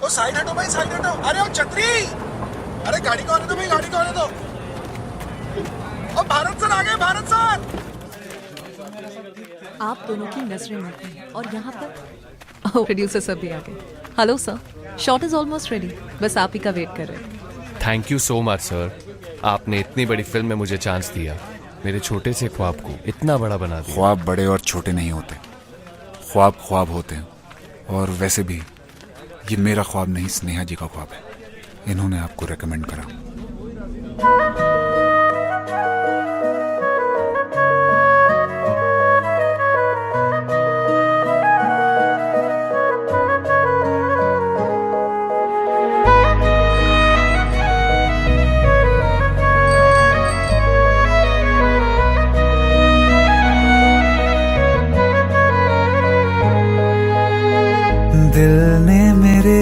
Side हटो भाई, side हटो। अरे ओ छतरी, अरे गाड़ी को आने दो भाई, गाड़ी को आने दो। ओ भारत सर आ गए, भारत सर। आप दोनों की नजरें मिलती हैं और यहाँ पर प्रोड्यूसर सब भी आ गए। Hello sir, shot is almost ready, बस आप ही का वेट कर रहे हैं। Thank you so much sir, आपने इतनी बड़ी फिल्म में मुझे चांस दिया, मेरे छोटे से ख्वाब को इतना बड़ा बना दिया। ख्वाब बड़े और छोटे नहीं होते, ख्वाब ख्वाब होते हैं। और वैसे भी ये मेरा ख्वाब नहीं, स्नेहा जी का ख्वाब है, इन्होंने आपको रेकमेंड करा। दिल ने मेरे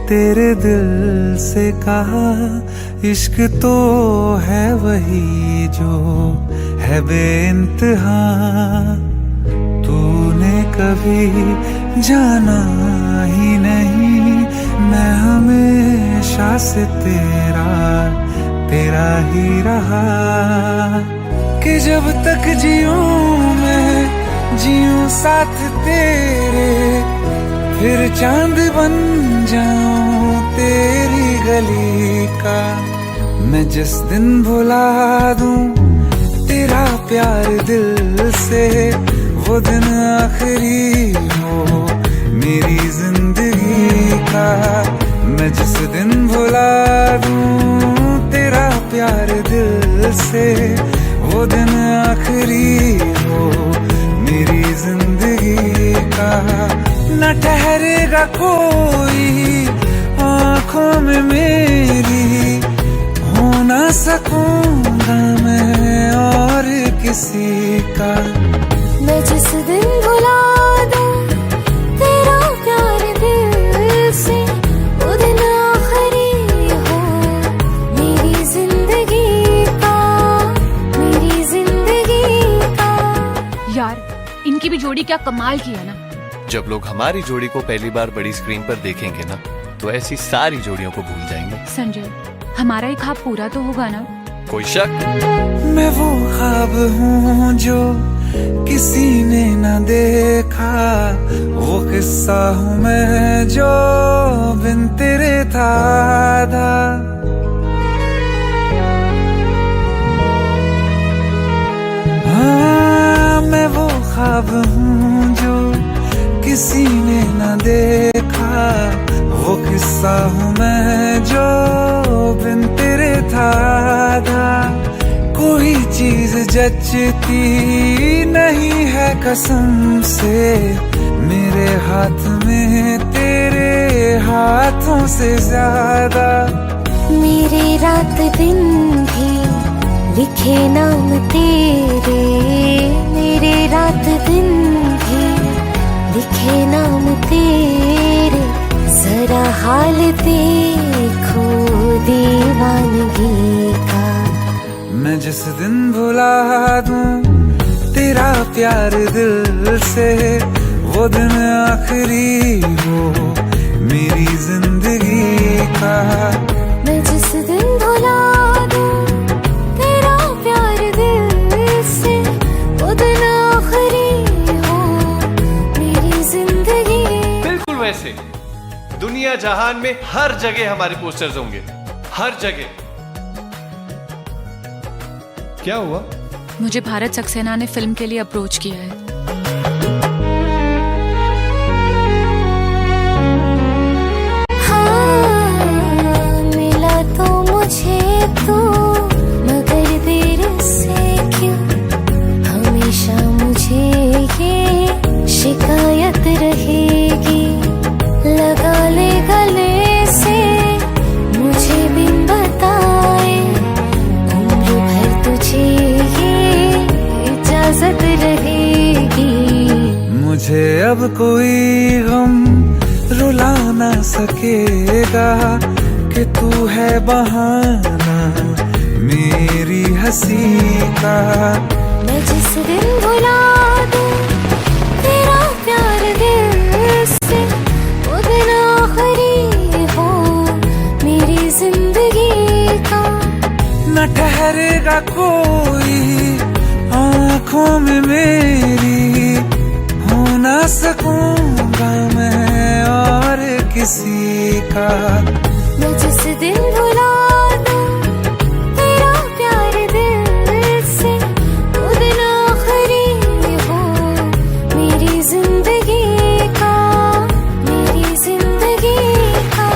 तेरे दिल से कहा, इश्क तो है वही जो है बेइंतहा। तूने कभी जाना ही नहीं, मैं हमेशा से तेरा ही रहा। कि जब तक जीऊं मैं जीऊं साथ तेरे, फिर चांद बन जाऊं तेरी गली का। मैं जिस दिन भुला दूं तेरा प्यार दिल से, वो दिन आखिरी हो मेरी जिंदगी का। मैं जिस दिन भुला दूं तेरा प्यार दिल से, वो दिन आखिरी हो मेरी जिंदगी का। न ठहरेगा कोई आँखों में मेरी, हो ना सकूंगा मैं और किसी का। मैं जिस दिन भुला दूं तेरा प्यार दिल से, वो दिन आखिरी हो मेरी जिंदगी का, मेरी जिंदगी का। यार इनकी भी जोड़ी क्या कमाल की है ना। जब लोग हमारी जोड़ी को पहली बार बड़ी स्क्रीन पर देखेंगे ना, तो ऐसी सारी जोड़ियों को भूल जाएंगे। संजय, हमारा एक ख्वाब पूरा तो होगा ना? कोई शक? मैं वो ख्वाब हूँ जो किसी ने न देखा, वो किस्सा हूँ मैं जो बिन तेरे था। हाँ, मैं वो ख्वाब हूँ जो किसी ने न देखा, वो किस्सा हूँ मैं जो बिन तेरे था। कोई चीज जचती नहीं है कसम से, मेरे हाथ में तेरे हाथों से ज्यादा। मेरे रात दिन भी लिखे नाम तेरे, मेरे रात दिन भी लिखे नाम तेरे। जरा हाल देखो दीवानगी का। मैं जिस दिन भुला दूं तेरा प्यार दिल से, वो दिन आखिरी हो मेरी जिंदगी का। मैं जिस दिन भुला दूं तेरा प्यार दिल से, वो दिन आखिरी हो मेरी जिंदगी। बिल्कुल वैसे दुनिया जहान में हर जगह हमारे पोस्टर्स होंगे, हर जगह। क्या हुआ? मुझे भारत सक्सेना ने फिल्म के लिए अप्रोच किया है। हाँ, मिला तो मुझे तो, मगर देर से क्यों हमेशा मुझे ये शिकायत रहेगी। लगा ले गले से मुझे बिन बताए, उम्र भर तुझे ये इजाजत रहेगी। मुझे अब कोई गम रुला ना सकेगा, कि तू है बहाना मेरी हंसी का। मैं जिस दिन भुला दूं तेरा प्यार दिल से, वो दिन आखिरी आंखों में मेरी हो ना सकूंगा मैं और किसी का। मैं जिस दिन भुला दूं तेरा प्यार दिल से, वो दिन आखिरी हो मेरी जिंदगी का, मेरी जिंदगी का।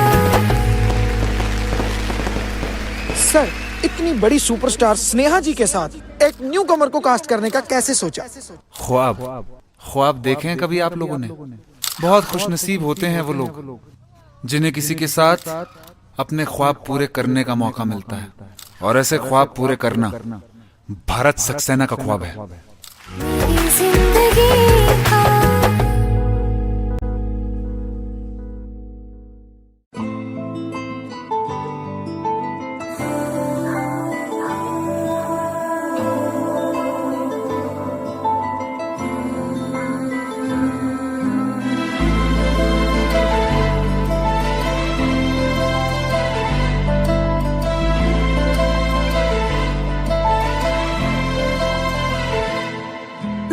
सर, इतनी बड़ी सुपरस्टार स्नेहा जी के साथ एक न्यू कमर को कास्ट करने का कैसे सोचा? ख्वाब देखे हैं कभी आप लोगों ने? बहुत खुशनसीब होते हैं वो लोग जिन्हें किसी के साथ अपने ख्वाब पूरे करने का मौका मिलता है, और ऐसे ख्वाब पूरे करना भारत सक्सेना का ख्वाब है। मेरी जिंदगी का।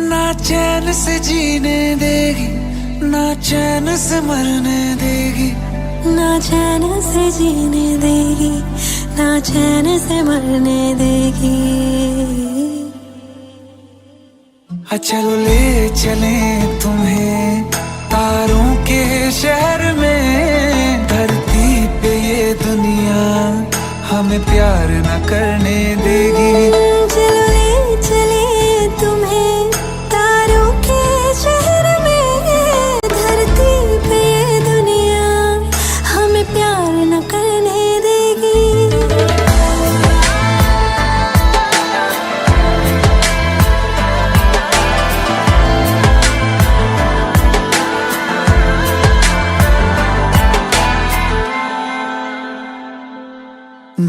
ना चैन से जीने देगी, ना चैन से मरने देगी, ना चैन से जीने देगी, ना चैन से मरने देगी। चलो ले चले तुम्हें तारों के शहर में, धरती पे ये दुनिया हमें प्यार न करने देगी। चलो ले चले तुम्हें तारों के शहर में, धरती पे ये दुनिया हमें प्यार न करने देगी।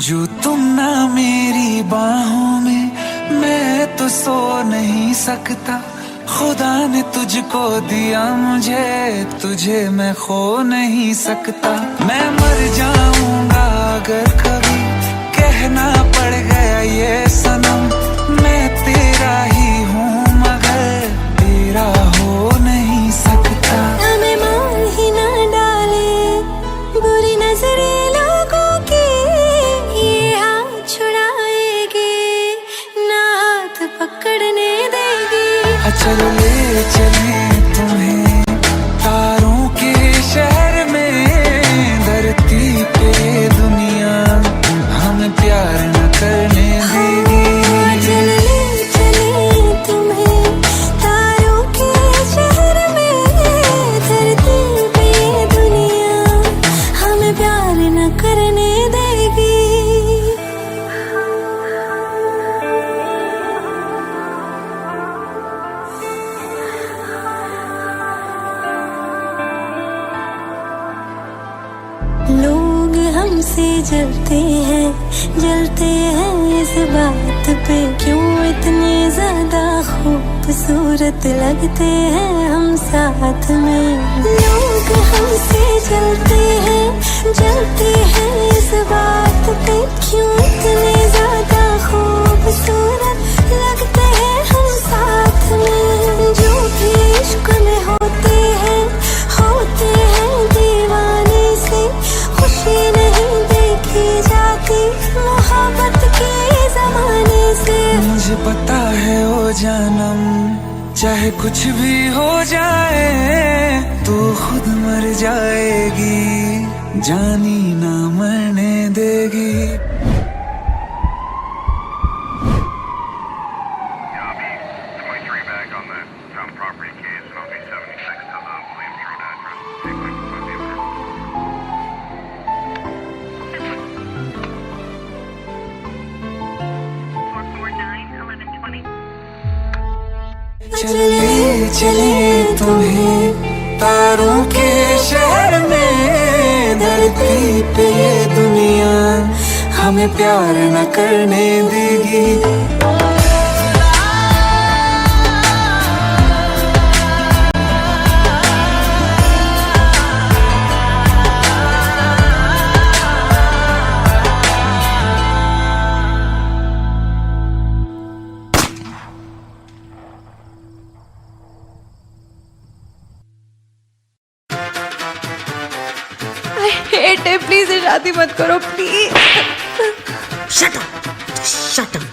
जो तुम ना मेरी बाहों में, मैं तो सो नहीं सकता। खुदा ने तुझको दिया मुझे, तुझे मैं खो नहीं सकता। मैं मर जाऊंगा अगर कभी कहना पड़ गया ये सनम, मैं तेरा ही हूँ मगर तेरा हो नहीं सकता। हमें मार ही ना डाले बुरी नजरे लोगों की, ये हाथ छुड़ाएगी ना हाथ पकड़ने देगी। चलो ले चले तुम्हें तारों के शहर में, धरती पे दुनिया हमें प्यार न करने देगी। चलो ले चले तुम्हें तारों के शहर में, धरती पे दुनिया हमें प्यार न करने देगी। लोग हमसे जलते हैं इस बात पे, क्यों इतने ज्यादा खूबसूरत लगते हैं हम साथ में। लोग हमसे जलते हैं इस बात पे, क्यों इतने ज्यादा खूबसूरत लगते हैं हम साथ में। जो भी इश्क में होते हैं दीवाने से, खुशी नहीं देखी जाती मोहब्बत के जमाने से। मुझे पता है ओ जानम, चाहे कुछ भी हो जाए तू खुद मर जाएगी, जानी ना मरने देगी। चले चले तुम्हें तारों के शहर में, धरती पे ये दुनिया हमें प्यार न करने देगी। लेट है, प्लीज ये शादी मत करो please. Shut up, shut up.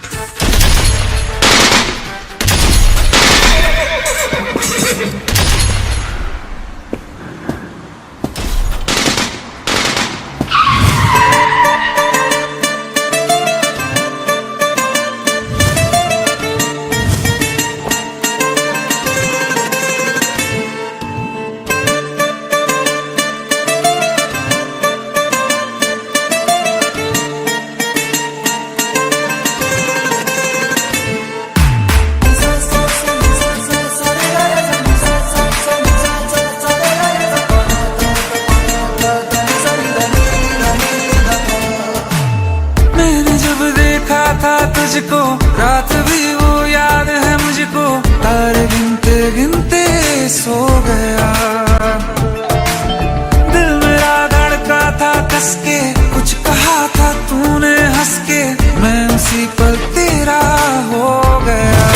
तुझको रात भी वो याद है मुझको, तारे गिनते गिनते सो गया। दिल मेरा धड़का था कस के, कुछ कहा था तूने हंस के, मैं उसी पल तेरा हो गया।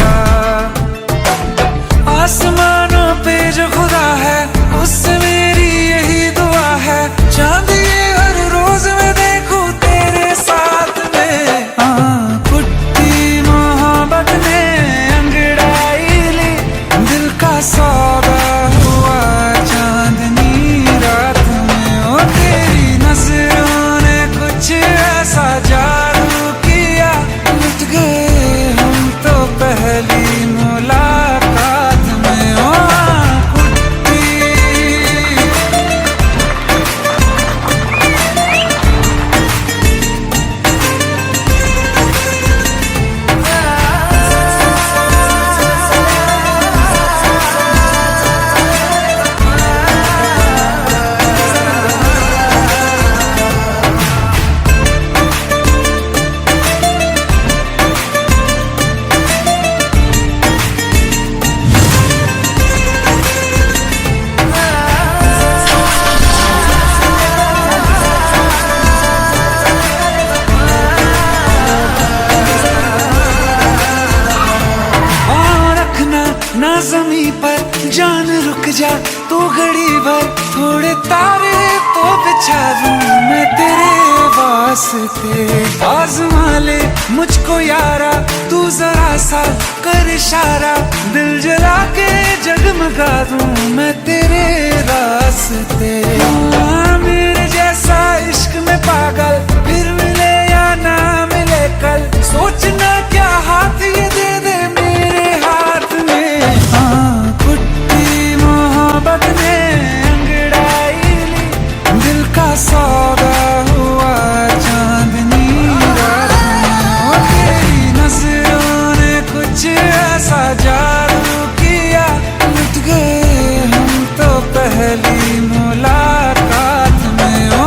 आसमानों पे जो खुदा है उससे मेरी यही दुआ है, चांद ये हर रोज मैं देखूं तेरे साथ में। सौदा हुआ चांदनी रात में, ओ तेरी नजरों ने कुछ ऐसा जादू किया, लुट गए हम तो पहली मुलाकात में। ओ ना ज़मीं पर जान रुक जा तू घड़ी भर, थोड़े तारे तो बिछा दूं मैं तेरे वास्ते। आज़मा ले मुझको यारा तू जरा सा कर इशारा, दिल जला के जगमगा दूं मैं तेरे रास्ते। मेरे जैसा इश्क में पागल फिर मिले या ना मिले कल, सोचना क्या हाथ ये दे दे मेरे हाथ में। कुट्टी मोहब्बत ने अंगड़ाई ली, दिल का सौदा हुआ चांदनी रात में, ओ तेरी नजरों ने कुछ ऐसा जादू किया, लुट गए हम तो पहली मुलाकात में। ओ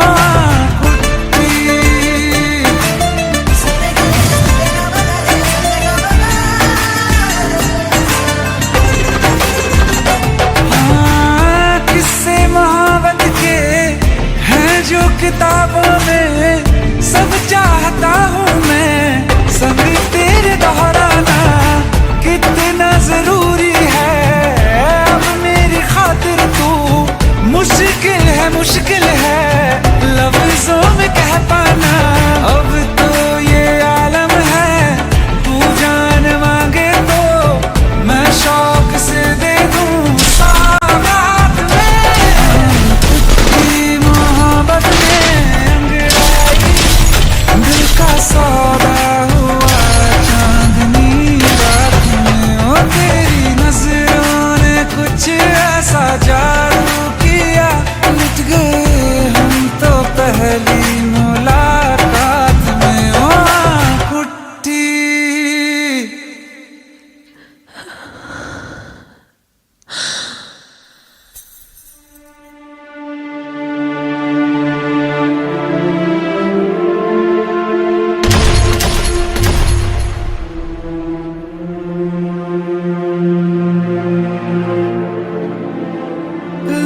किताबों में सब चाहता हूँ मैं, संग तेरे दोहराना कितना जरूरी है। अब मेरी खातिर तू मुश्किल है लफ्जों में कह पाना। अब तो ये आलम है तू जान मांगे तो मैं शौक से दे दूँ सौगात में। तेरी मोहब्बत का सौदा हुआ चांदनी रात में, ओ तेरी नजरों ने कुछ ऐसा जादू किया, लुट गए हम तो पहली मुलाकात में। ओ कुट्टी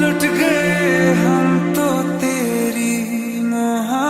लुट गए हम तो तेरी मोहब्बत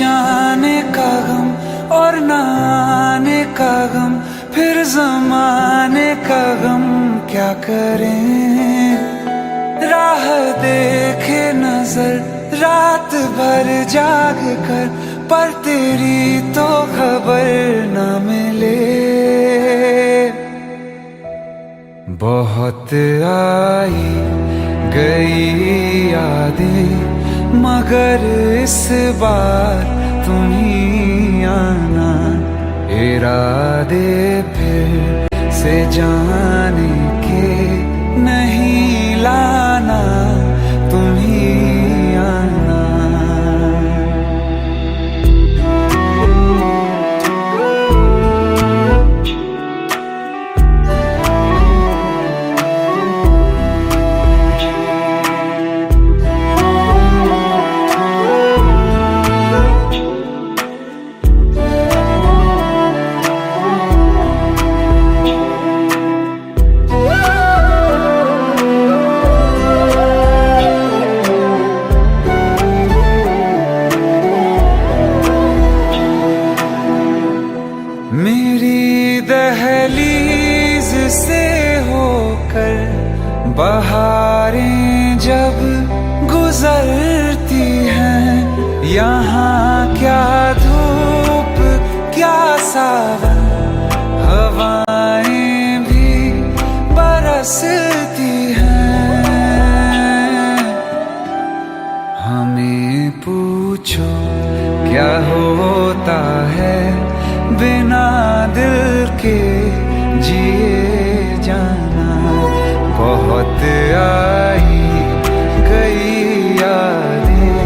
जाने का गम और ना आने का गम, फिर जमाने का गम क्या करें। राह देखे नजर रात भर जाग कर, पर तेरी तो खबर न मिले। बहुत आई गई यादें, मगर इस बार तुम ही आना। इरादे फिर से जाने के नहीं लाना, तुम ही आना। मेरी दहलीज से होकर बहारें जब गुजरती हैं, यहाँ क्या धूप क्या सावन, हवाएं भी बरसती हैं। हमें पूछो क्या होता है बिना दिल के जिए जाना। बहुत आई गई यादें,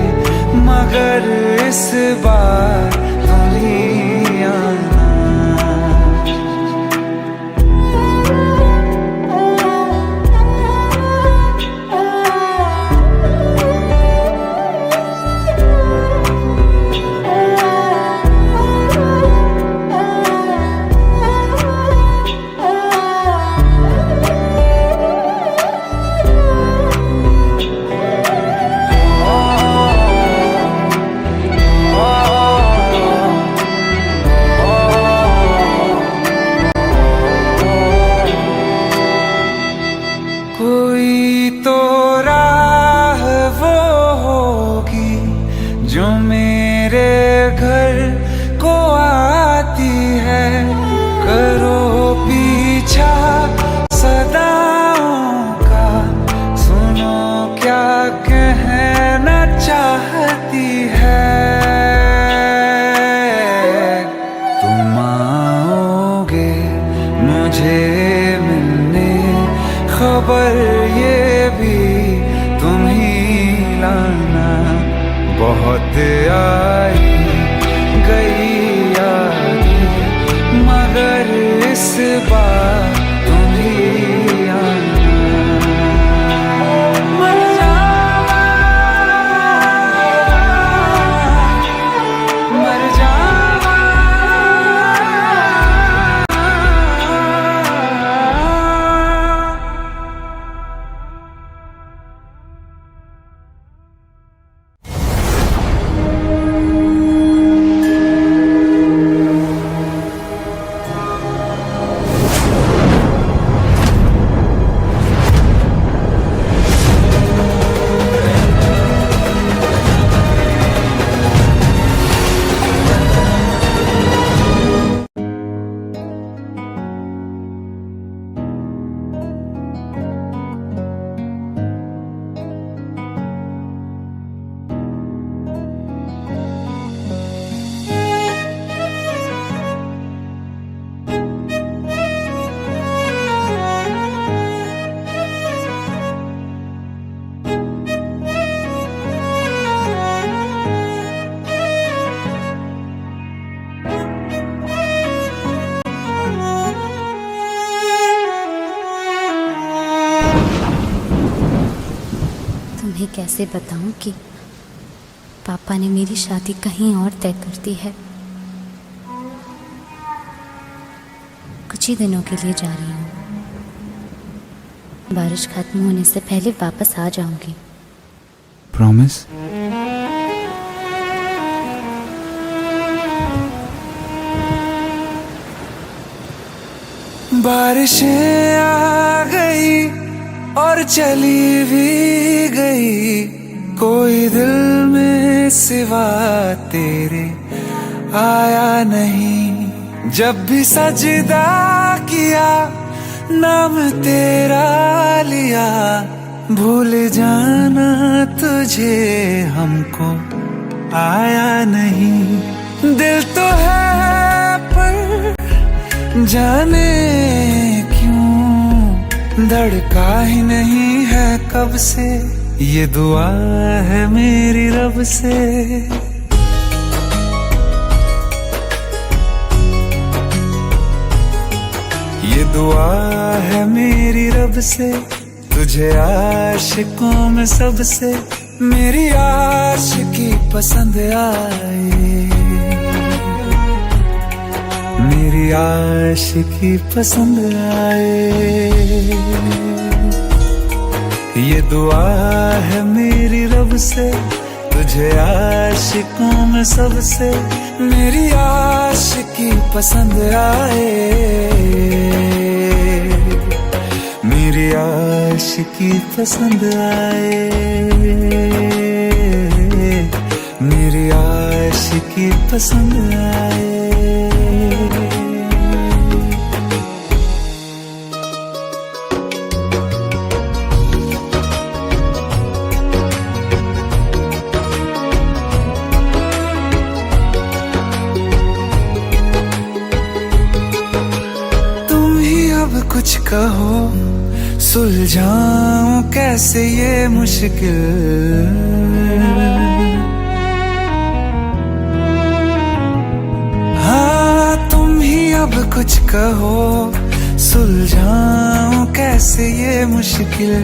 मगर इस बार तुम ही आना। कोई तो राह वो होगी जो मेरे घर को आती है। करो पीछा सदाओं का, सुनो क्या कहना चाहती है। तुम आओगे मुझे मिलने, खबर ये भी तुम ही लाना। बहुत आई गई यादें, मगर इस बार तुम ही आना। मर जावा, मर जावा। तुम्हें कैसे बताऊं कि पापा ने मेरी शादी कहीं और तय कर दी है। कुछ ही दिनों के लिए जा रही हूँ। बारिश खत्म होने से पहले वापस आ जाऊंगी। प्रॉमिस? बारिशें आ गई और चली भी गई, कोई दिल में सिवा तेरे आया नहीं। जब भी सजदा किया नाम तेरा लिया, भूल जाना तुझे हमको आया नहीं। दिल तो है पर जाने क्यों धड़का ही नहीं है कब से, ये दुआ है मेरी रब से। ये दुआ है मेरी रब से, तुझे आशिकों में सबसे मेरी आशिकी पसंद आए, मेरी आशिकी पसंद आए। ये दुआ है मेरी रब से, तुझे आशिकों में सबसे मेरी आशिकी पसंद आए, मेरी आशिकी पसंद आए, मेरी आशिकी पसंद आए। कुछ कहो सुलझाऊं कैसे ये मुश्किल, हाँ तुम ही अब कुछ कहो सुलझाऊं कैसे ये मुश्किल।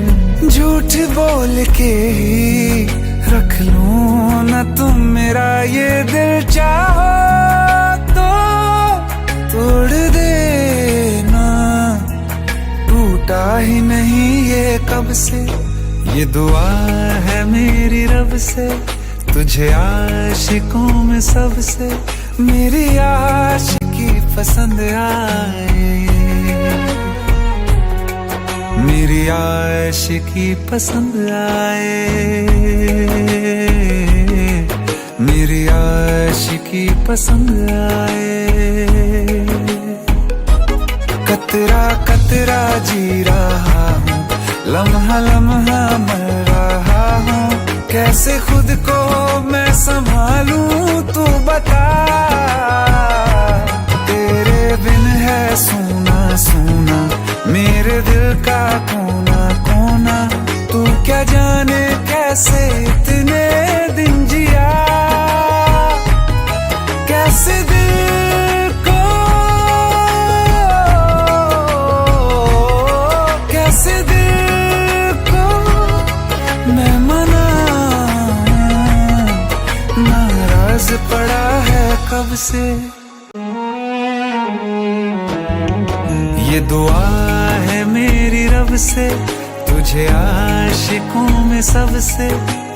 झूठ बोल के ही रख लूं ना तुम मेरा ये दिल, चाहो तो तोड़ देना, टूटा ही नहीं ये कब से। ये दुआ है मेरी रब से, तुझे आशिकों में सबसे मेरी आशिकी पसंद आए, मेरी आशिकी पसंद आए, मेरी आशिकी पसंद आए। कतरा कतरा जी रहा हूँ, लम्हा लम्हा मर रहा हूँ, कैसे खुद को मैं संभालूं तू बता। तेरे बिन है सूना सूना मेरे दिल का कोना कोना, तू क्या जाने कैसे इतने दिन जिया, कैसे दिल को कैसे दिल को मैं मनाऊं, नाराज पड़ा है कब से। ये दुआ है मेरी रब से, तुझे आशिकों में सबसे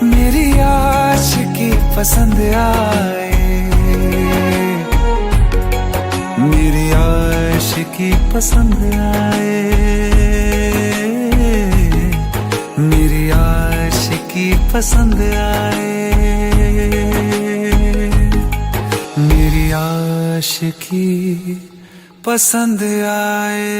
मेरी आशिकी पसंद आए, मेरी आशिकी पसंद आए, मेरी आशिकी पसंद आए, मेरी आशिकी पसंद आए।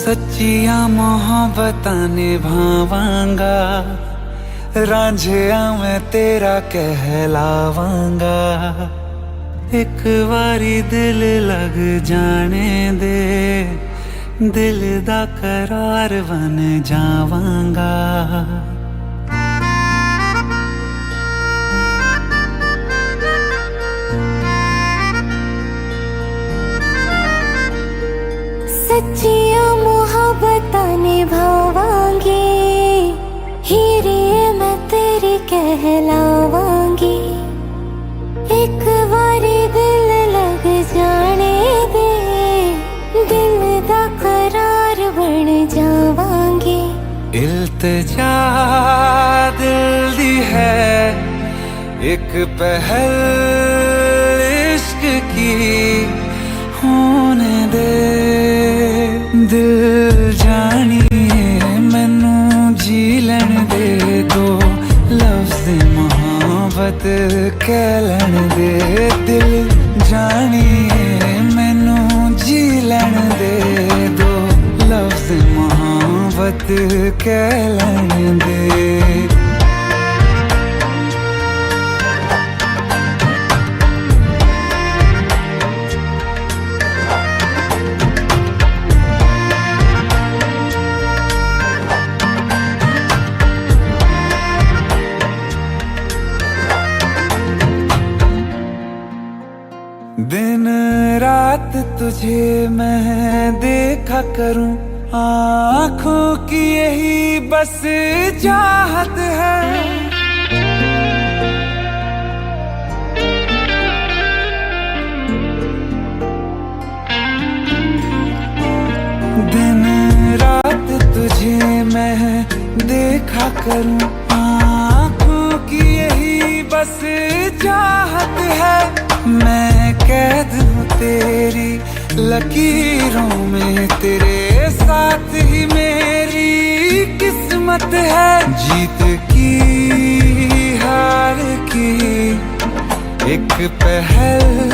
सच्चिया मोहब्बतां निभावांगा, रांझिया मैं तेरा कहलावांगा। एक बारी दिल लग जाने दे, दिल दा करार बन जावांगा। सच्चिया मोहब्बतां निभावांगी, हीरे मैं तेरी इल्तिजा दिल दी है एक पहल इश्क की होने दे दिल जानिए मैनू जी लैण दे दो लफ्ज़ मोहब्बत कह लैण दे दिल जानिए मैनू जी लैण दे दो लफ्ज़ मोहब्बत कह लैण दे दिन रात तुझे मैं देखा करूं आँखों की यही बस चाहत है दिन रात तुझे मैं देखा करूं आँखों की यही बस चाहत है मैं कैद हूँ तेरी लकीरों में तेरे साथ ही मेरी किस्मत है जीत की हार की एक पहल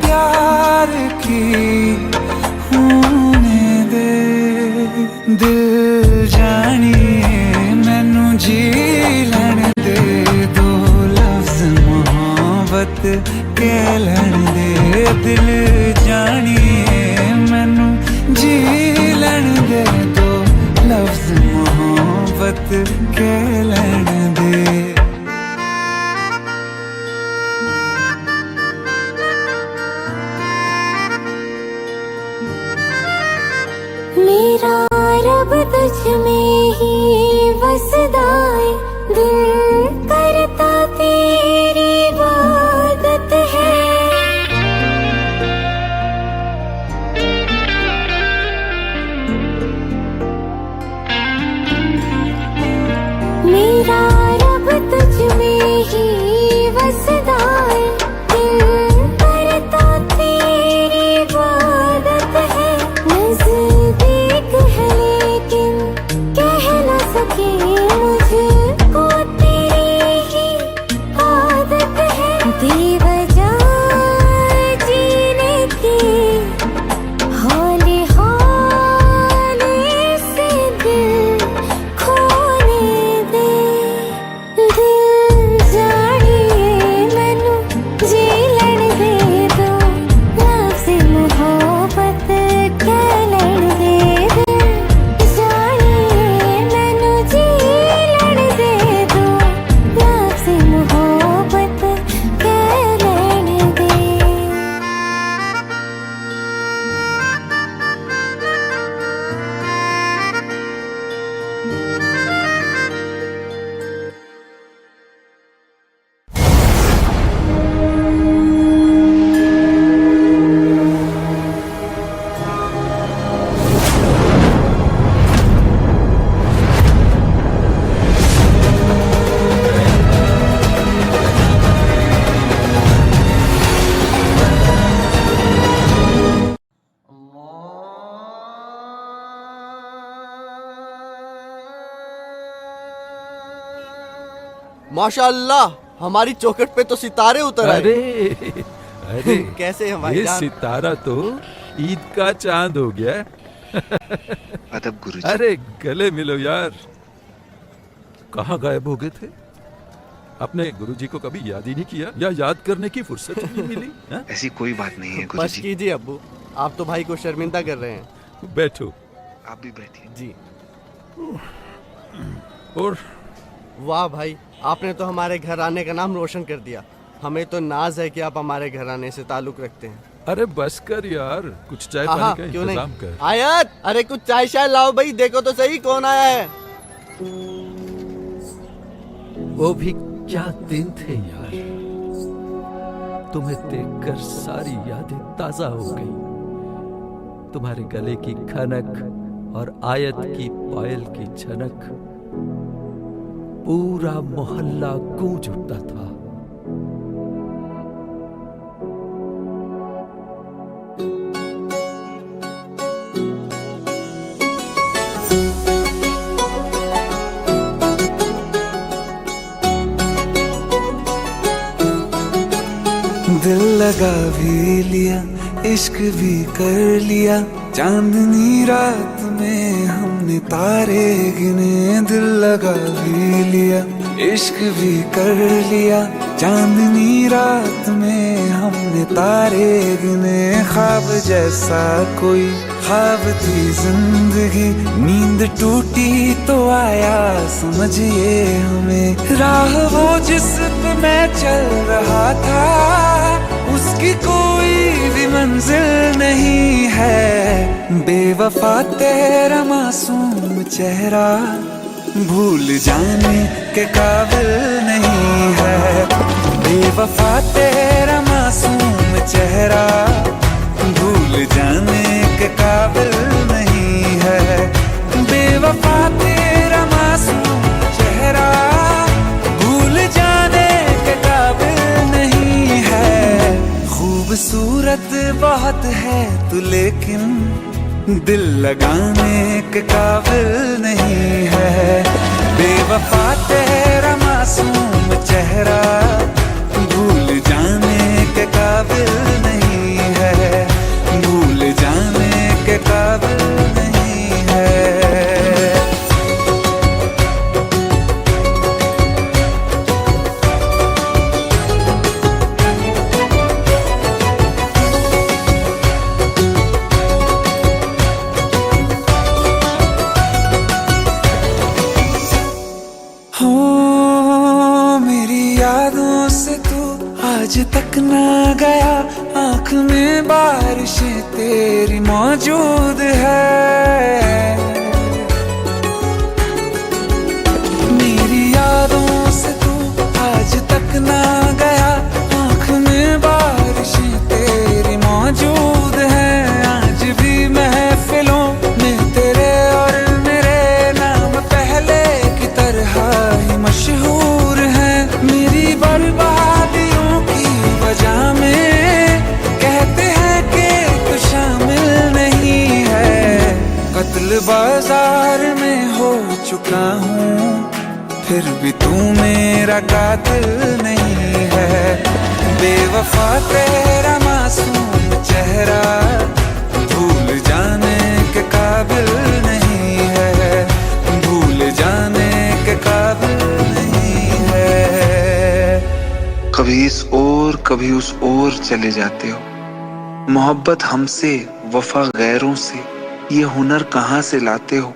प्यार की होने दे दिल जानिए मैनू जी लैण दे दो लफ्ज़ मोहब्बत कह लैण दे दिल जानिए मैनू जी लैण दे दो लफ्ज़ मोहब्बत कह लैण दे मेरा रब तुझ में ही वसदा है दिल करता तेरी इबादत है मेरा रब तुझ में ही वसदा है दिल करता तेरी इबादत है नज़दीक है लेकिन कह न सके मुझको तेरी ही आदत है बेवजह जीने की हौले हौले से दिल खोने दे दिल जानिए मैनू जी लैण दे दो लफ्ज़ मोहब्बत कह लैण दे दिल जानिए मैनू जी लैण दे दो लफ्ज़ मोहब्बत कह लैण दे माशाअल्लाह हमारी चौखट पे तो सितारे उतर आए। अरे अरे कैसे हैं भाई ये जान? सितारा तो ईद का चांद हो गया। अदब गुरुजी। अरे गले मिलो यार। कहाँ गायब हो गए थे? अपने गुरुजी को कभी याद ही नहीं किया या याद करने की फुर्सत ही नहीं मिली? हा? ऐसी कोई बात नहीं है बस गुरुजी। कीजिए अब्बू, आप तो भाई को शर्मिंदा कर रहे हैं। बैठो। आप भी बैठिए। जी। और वाह भाई, आपने तो हमारे घर आने का नाम रोशन कर दिया। हमें तो नाज है कि आप हमारे घर आने से ताल्लुक रखते हैं। अरे बस कर यार, कुछ चाय हाँ, पानी का क्यों इंतजाम नहीं? कर। आयत, अरे कुछ चाय शाय लाओ भाई, देखो तो सही कौन आया है। वो भी क्या दिन थे यार, तुम्हें देखकर सारी यादें ताजा हो गई। तुम्हारे गले की खनक और आयत की पायल की झनक पूरा मोहल्ला गूंज उठता था। दिल लगा भी लिया, इश्क भी कर लिया, चांदनी रात में हमने तारे गिने। दिल लगा भी लिया, इश्क भी कर लिया, चांदनी रात में हमने तारे गिने। ख्वाब जैसा कोई ख्वाब थी जिंदगी, नींद टूटी तो आया समझिए हमें। राह वो जिस पे मैं चल रहा था, उसकी कोई भी मंजिल नहीं है। बेवफा तेरा मासूम चेहरा भूल जाने के काबिल नहीं है। बेवफा तेरा मासूम चेहरा भूल जाने के काबिल नहीं है। बेवफा तेरा मासूम चेहरा भूल जाने के काबिल नहीं है। खूबसूरत बहुत है तू लेकिन दिल लगाने के काबिल नहीं है। बेवफा तेरा मासूम चेहरा भूल जाने के काबिल नहीं है। भूल जाने के काबिल नहीं है। आज तक ना गया, आँख में बारिशें तेरी मौजूद है। मेरी यादों से तू आज तक ना गया, आँख में बारिशें तेरी मौजूद है। आज भी महफिलों में तेरे और मेरे नाम पहले की तरह ही मशहूर है। मेरी बर्बादियों वजह में कहते हैं कि तू शामिल नहीं है। कत्ल बाजार में हो चुका हूँ, फिर भी तू मेरा कातिल नहीं है। बेवफा तेरा मासूम चेहरा भूल जाने के काबिल नहीं है। भूल जाने के काबिल नहीं है। कभी इस ओर कभी उस ओर चले जाते हो। मोहब्बत हमसे वफा गैरों से, ये हुनर कहाँ से लाते हो।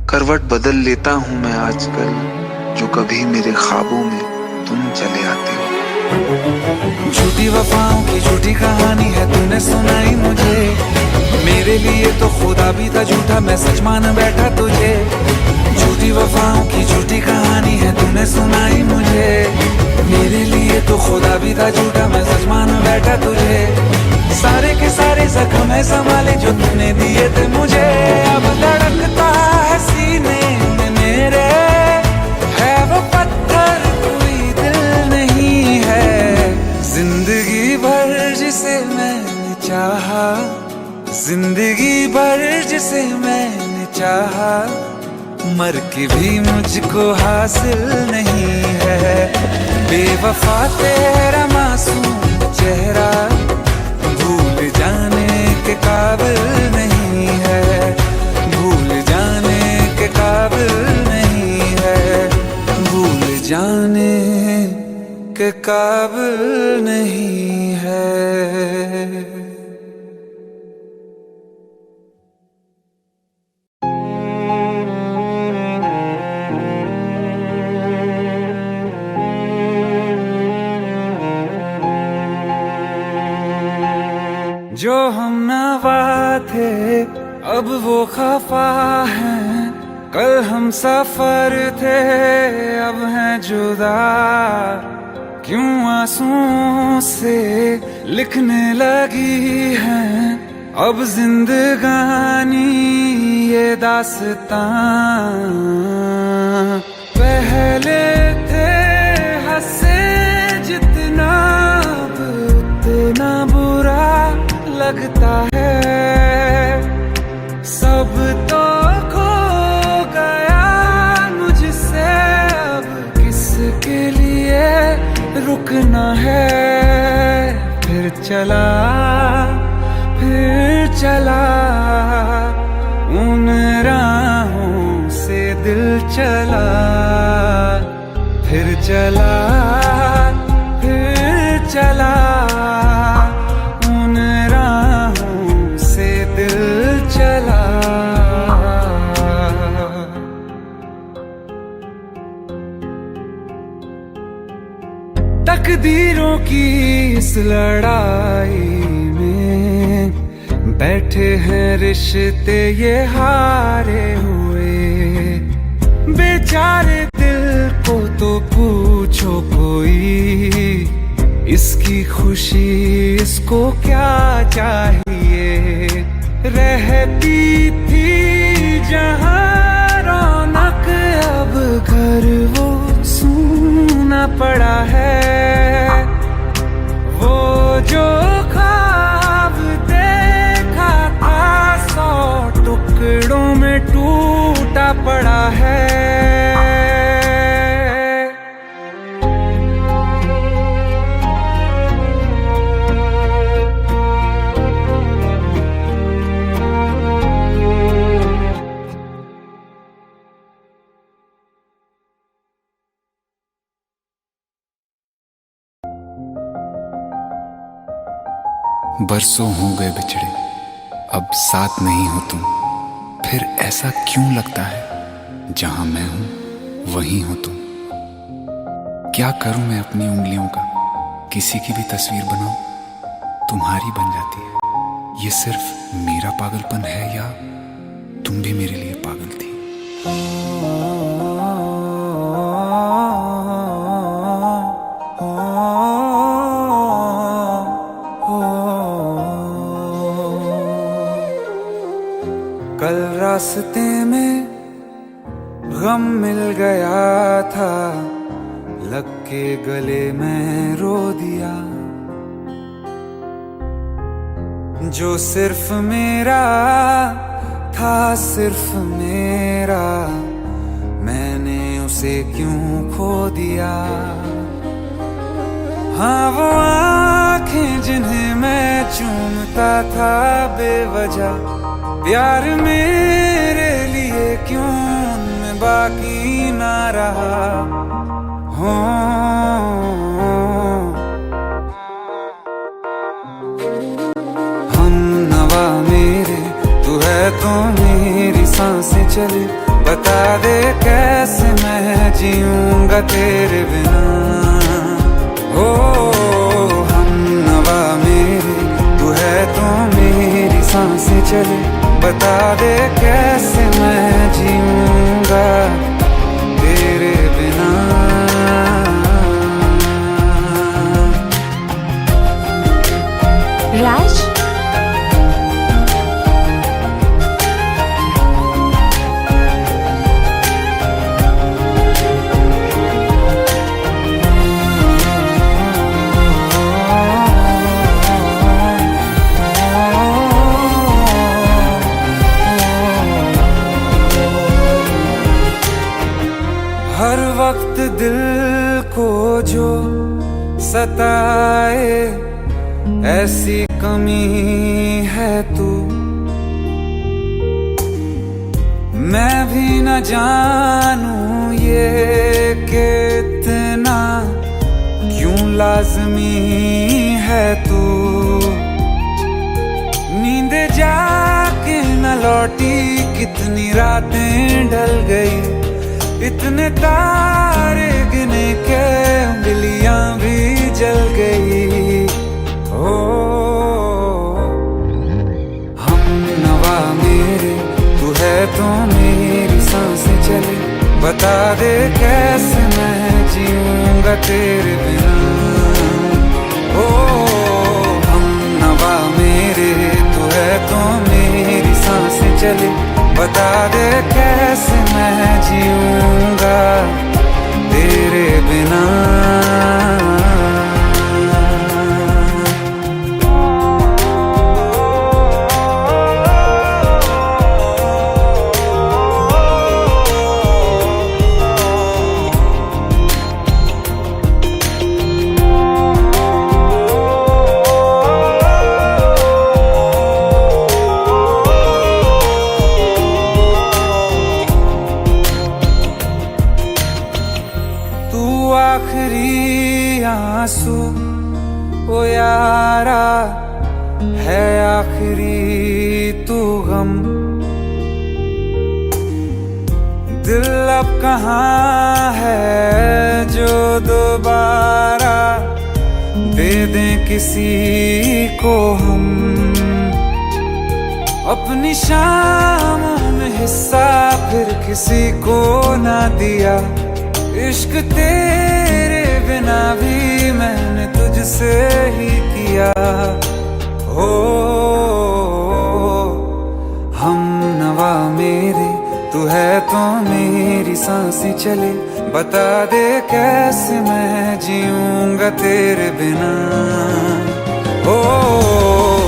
करवट बदल लेता हूँ मैं आजकल, जो कभी मेरे ख्वाबों में तुम चले आते हो। झूठी वफाओं की झूठी कहानी है तूने सुनाई मुझे। मेरे लिए तो खुदा भी था झूठा, मैं सच मान बैठा तुझे। झूठी वफाओं की झूठी कहानी है तूने सुनाई मुझे। मेरे लिए तो खुदा भी था झूठा, मैं सच मान बैठा तुझे। सारे के सारे जख्म है संभाले जो तूने दिए थे मुझे। अब धड़कता है सीने में मेरे, है वो पत्थर कोई दिल नहीं है। जिंदगी भर जिसे मैंने चाहा, जिंदगी भर जिसे मैंने चाहा, मर के भी मुझको हासिल नहीं है। बेवफा तेरा मासूम चेहरा भूल जाने के काबिल नहीं है। भूल जाने के काबिल नहीं है। भूल जाने के काबिल नहीं है। जो हम नवा थे अब वो खफा हैं, कल हम सफर थे अब हैं जुदा। क्यों आंसुओं से लिखने लगी हैं अब जिंदगानी ये दास्तां। पहले थे हंसे जितना अब उतना बुरा लगता है। सब तो खो गया मुझसे, अब किसके लिए रुकना है। फिर चला उन राहों से दिल चला। फिर चला उन राहों से दिल चला। तकदीरों की इस लड़ाई में बैठे हैं रिश्ते ये हारे हुए। बेचारे दिल को तो पूछो कोई, इसकी खुशी इसको क्या चाहिए। रहती थी जहां रौनक, अब घर वो सूना पड़ा है। वो जो ख्वाब देखा था 100 टुकड़ों में टूटा पड़ा है। बरसों हो गए बिछड़े, अब साथ नहीं हो तुम। फिर ऐसा क्यों लगता है जहां मैं हूं वहीं हो तुम। क्या करूं मैं अपनी उंगलियों का, किसी की भी तस्वीर बनाऊं तुम्हारी बन जाती है। ये सिर्फ मेरा पागलपन है या तुम भी मेरे लिए पागल थी। कल रास्ते में गम मिल गया था, लग के गले में रो दिया। जो सिर्फ मेरा था, सिर्फ मेरा, मैंने उसे क्यों खो दिया। हाँ वो आँखें जिन्हें मैं चूमता था बेवजह, प्यार मेरे लिए क्यों उनमें बाकी ना रहा हो। हम नवा मेरे, तू है तो मेरी सांसें चले। बता दे कैसे मैं जीऊंगा तेरे बिना। हो हम नवा मेरे, तू है तो मेरी सांसें चले। बता दे कैसे मैं जीऊंगा तेरे बिना। राज, हर वक्त दिल को जो सताए ऐसी कमी है तू। मैं भी न जानूं ये कि इतना क्यों लाज़मी है तू। नींद जाके न लौटी, कितनी रातें ढल गई। इतने तारे गिने के उंगलियां भी जल गई। ओ हम नवा मेरे, तू है तो मेरी सांसें चले। बता दे कैसे मैं जीऊंगा तेरे बिना। ओ हम नवा मेरे, तू है तो मेरी सांसें चले। बता दे कैसे मैं जीऊंगा है आखिरी तू गम। दिल अब कहाँ है जो दोबारा दे दें किसी को हम। अपनी शामों में हिस्सा फिर किसी को ना दिया। इश्क तेरे बिना भी मैंने तुझसे ही किया। हो हम नवा मेरे तू है तो मेरी सांसें चले। बता दे कैसे मैं जीऊंगा तेरे बिना। ओ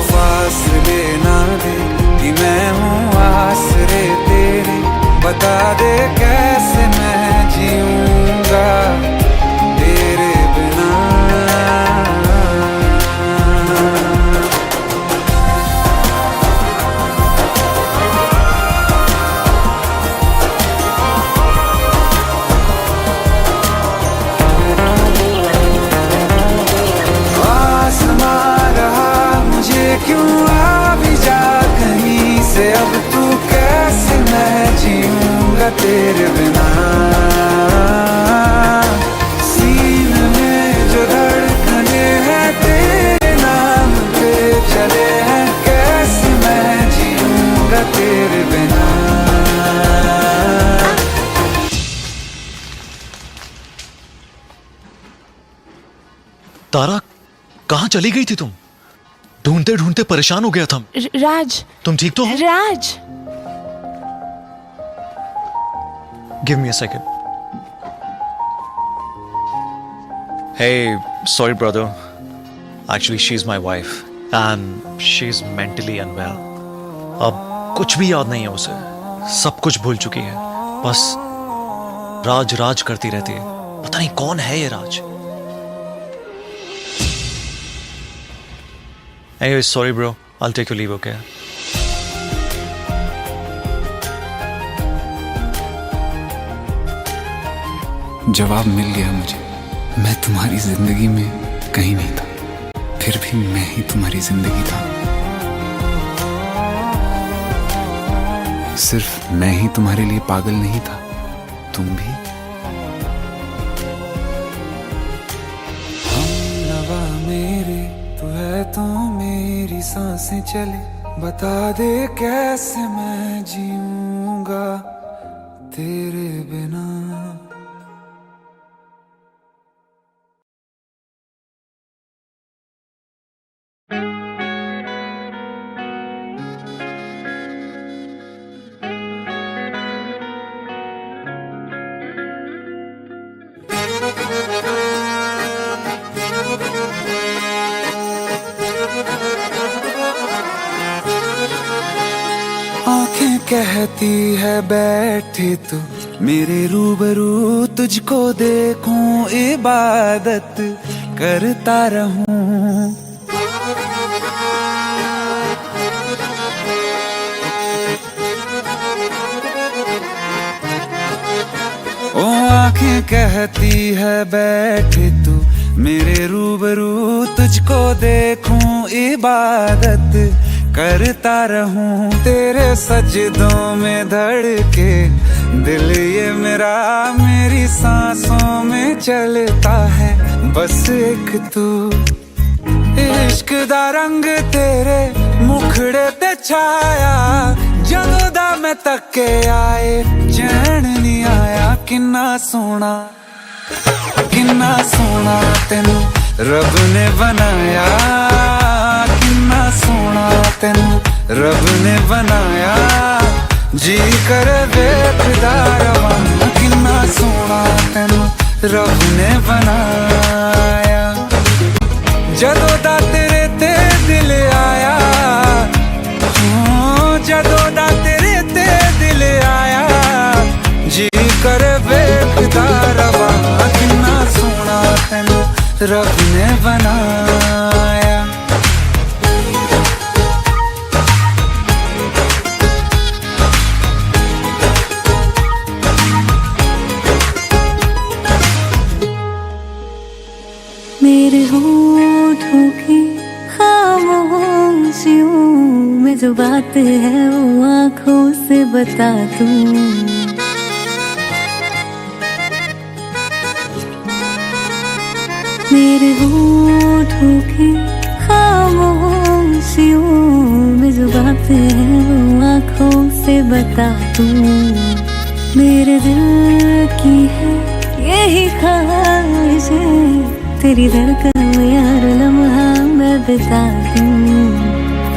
फासले ना दे कि मैं हूँ आसरे तेरे। बता दे कैसे मैं जीऊंगा तेरे बिना। आसमां रहा मुझे क्यों आ भी जा कहीं से। अब तू कैसे मैं जीऊंगा तेरे बिना। सीने में जो धड़कने हैं तेरे नाम पे चले हैं। कैसे मैं जीऊंगा तेरे बिना। तारा कहाँ चली गई थी तुम? ढूंढते ढूंढते परेशान हो गया था। राज, तुम ठीक तो हो? Raj, give me a second. Hey, sorry brother. Actually, she's my wife and she's mentally unwell. अब कुछ भी याद नहीं है उसे, सब कुछ भूल चुकी है। बस राज राज करती रहती है। पता नहीं कौन है ये राज। Anyway, sorry bro. I'll take your leave, okay? जवाब मिल गया मुझे। मैं तुम्हारी जिंदगी में कहीं नहीं था, फिर भी मैं ही तुम्हारी जिंदगी था। सिर्फ मैं ही तुम्हारे लिए पागल नहीं था, तुम भी। हम नवा मेरे तू है तो मेरी सांसें चले। बता दे कैसे मैं जीऊंगा तेरे बिना। आंखें कहती है बैठे तू मेरे रूबरू। तुझको देखूं इबादत करता रहूं। ओ आंखें कहती है बैठे तू मेरे रूबरू। तुझको देखूं इबादत करता रहूं। तेरे सजदों में धड़के दिल ये मेरा। मेरी सांसों में चलता है बस एक तू। इश्क दा रंग तेरे मुखड़े ते छाया। जदों दा मैं तके आए चैन नहीं आया। किन्ना सोना तेनू रब ने बनाया। किन्ना सोना तेनू रब ने बनाया। जी कर वेखदा रवां। किन्ना सोना तेनू रब ने बनाया। जदों दा तेरे ते दिल आया। जदों दा तेरे ते दिल आया। जी कर वेखदा रवां। किन्ना सोना तेनू रब ने बनाया। मेरे होठों की खामोशियों में जो बात है वो आंखों से बता दूं। मेरे होठों की खामोशियों में जो बात है वो आंखों से बता दूं। मेरे दिल की है यही ख्वाहिश है, तेरी धड़कन में हर लम्हा मैं बिता दूं।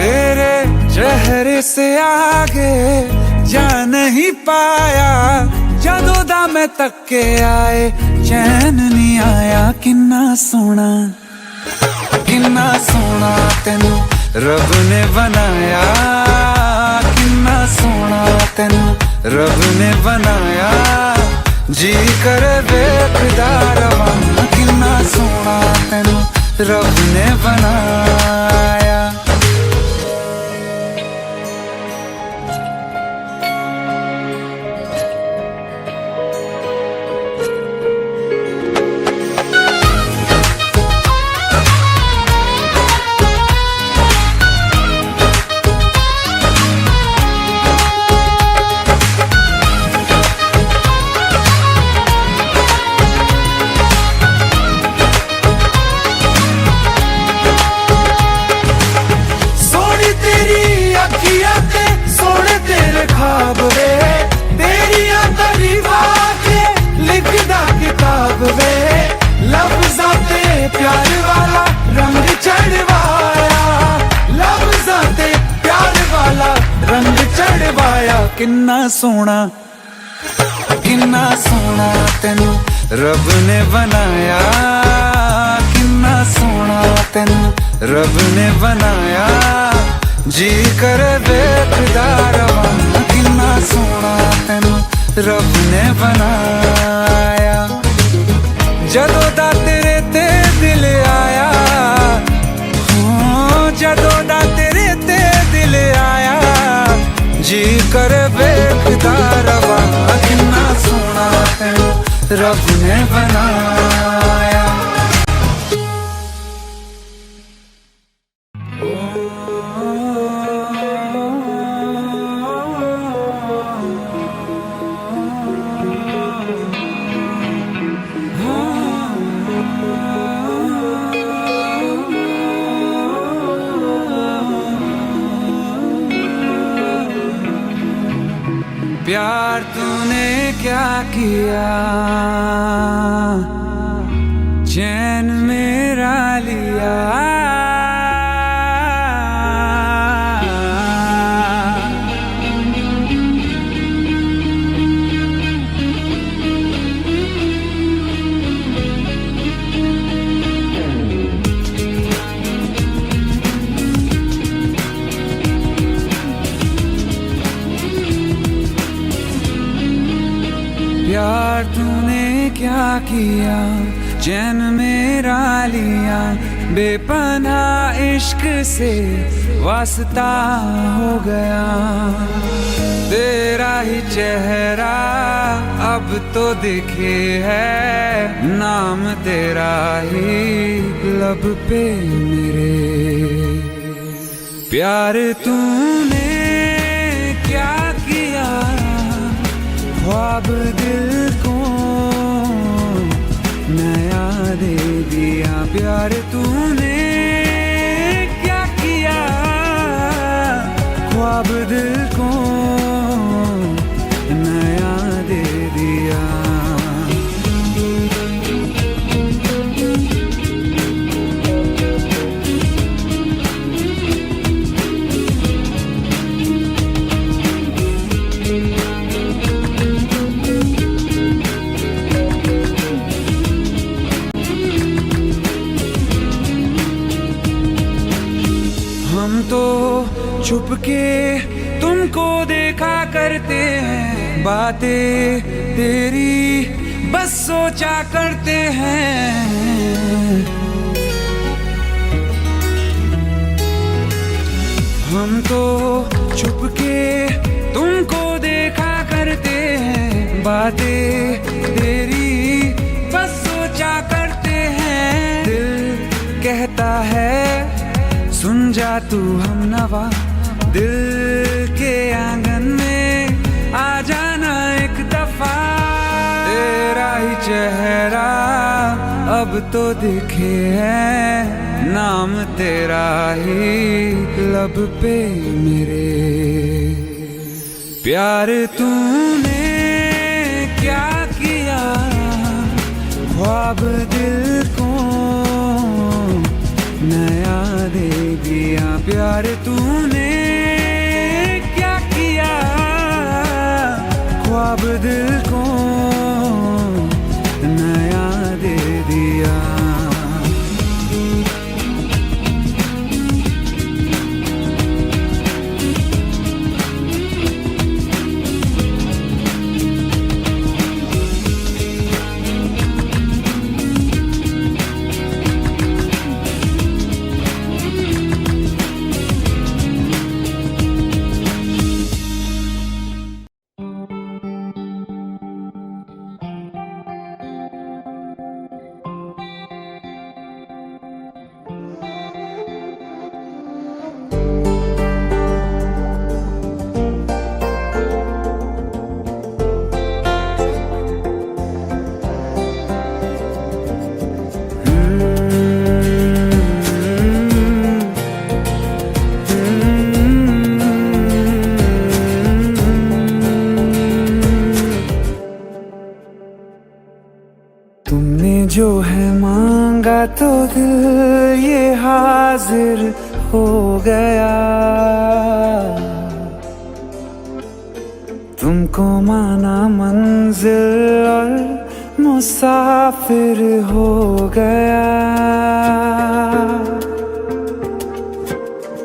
तेरे चेहरे से आगे जा नहीं पाया, जदों मैं तक के आए चैन नहीं आया। किन्ना सोना तेनू रब ने बनाया, किन्ना सोना तेनू रब ने बनाया। जी कर बेखुदा रवां, किन्ना सोना तेनू रब ने बनाया। प्यार वाला रंग चढ़वाया, लफ्ज़ां ते प्यार वाला रंग चढ़वाया। किन्ना सोना तेनू रब ने बनाया, किन्ना सोना तेनू रब ने बनाया। जी कर बेखुदा रवां, किन्ना सोना तेनू रब ने बनाया। जदों दा तेरे ते दिल आया, जदों दा तेरे ते दिल आया। जी कर बेखुदा रवां, किन्ना सोना तेनू रब ने बनाया। प्यार तूने क्या किया, चैन मेरा लिया। प्यार तूने क्या किया, चैन मेरा लिया। बेपनाह इश्क से वास्ता हो गया, तेरा ही चेहरा अब तो दिखे है। नाम तेरा ही लब पे मेरे। प्यार तूने क्या किया, ख्वाब दिल को नया दे दिया। प्यार तूने क्या किया, ख्वाब दिल को नया दे दिया। हम तो छुपके तुमको देखा करते हैं, बातें तेरी बस सोचा करते हैं। हम तो छुपके तुमको देखा करते हैं, बातें तेरी बस सोचा करते हैं। दिल कहता है सुन जा तू हमनवा, दिल के आंगन में आ जाना एक दफा। तेरा ही चेहरा अब तो दिखे है, नाम तेरा ही लब पे मेरे। प्यार तूने क्या किया, ख्वाब दिल को नया दे दिया। प्यार तूने क्या किया, ख्वाब दिल को नया दे दिया। तुमने जो है मांगा तो दिल ये हाजिर हो गया। तुमको माना मंजिल और मुसाफिर हो गया।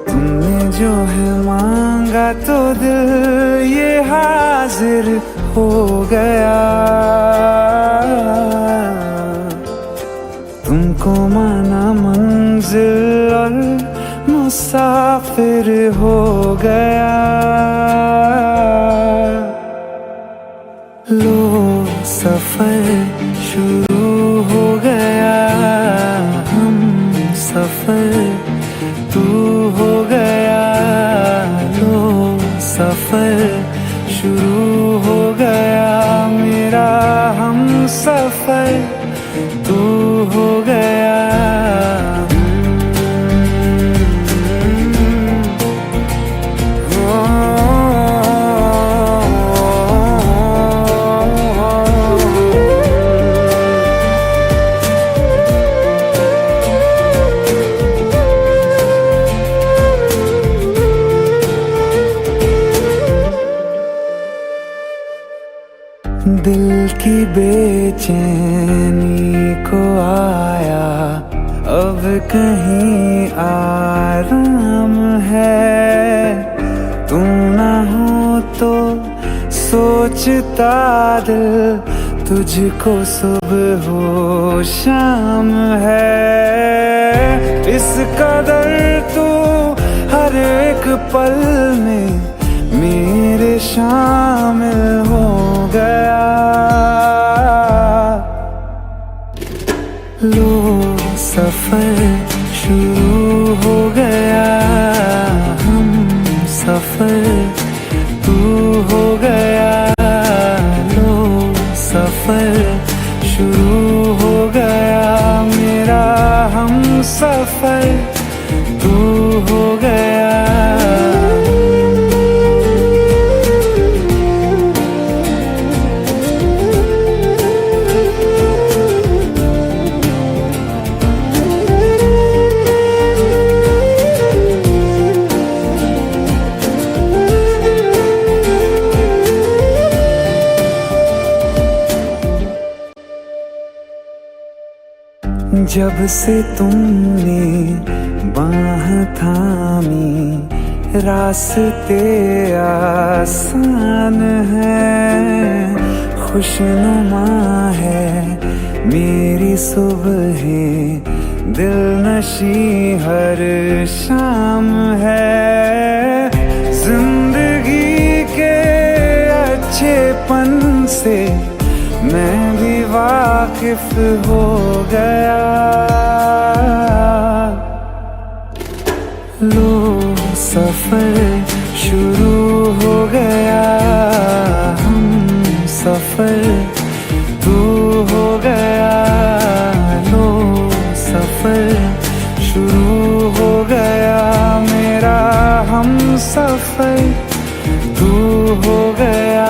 तुमने जो है मांगा तो दिल ये हाजिर हो गया। तुमको माना मंजिल और मुसाफिर हो गया। लो सफर शुरू हो गया, हम सफर तू हो गया। लो सफर शुरू हो गया, मेरा हम सफर तू हो गया। दिल की बेचैनी को आया अब कहीं आराम है। तू ना हो तो सोचता दिल तुझको सुबह हो शाम है। इस कदर तू हर एक पल में मेरे शामिल हो गया। लो सफर शुरू हो गया, हम सफर तू हो गया। लो सफर शुरू हो गया, मेरा हम सफर तू हो गया। जब से तुमने बाह थामी रास्ते आसान है। खुशनुमा है मेरी सुबहें, दिल नशी हर शाम है। जिंदगी के अच्छेपन से मैं भी वाकिफ हो गया। लो सफर शुरू हो गया, हम सफर तू हो गया, लो सफर शुरू हो गया मेरा, हम सफर तू हो गया।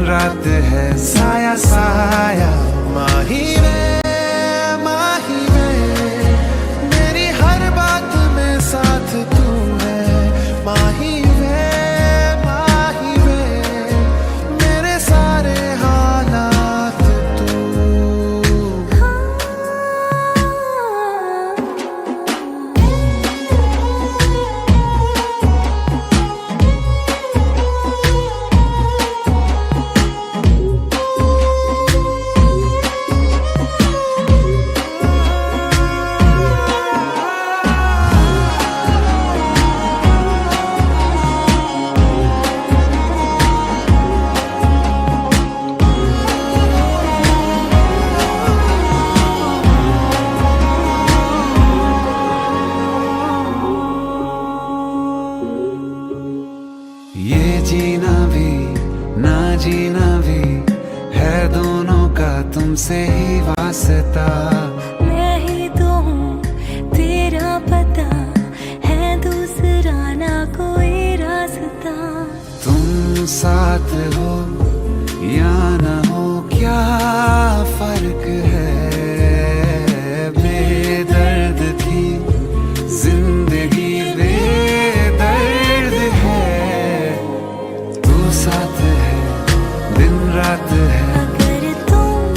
रात है साया साया माही वे मेरी हर बात में साथ तू है माही वे मेरे सारे हालात ये जीना भी ना जीना भी है दोनों का तुमसे ही वास्ता। मैं ही तो हूँ तेरा पता है दूसरा ना कोई रास्ता। तुम साथ हो या ना हो क्या फर्क है, बेदर्द थी जिंदगी बेदर्द है। तू साथ है दिन रात है अगर तुम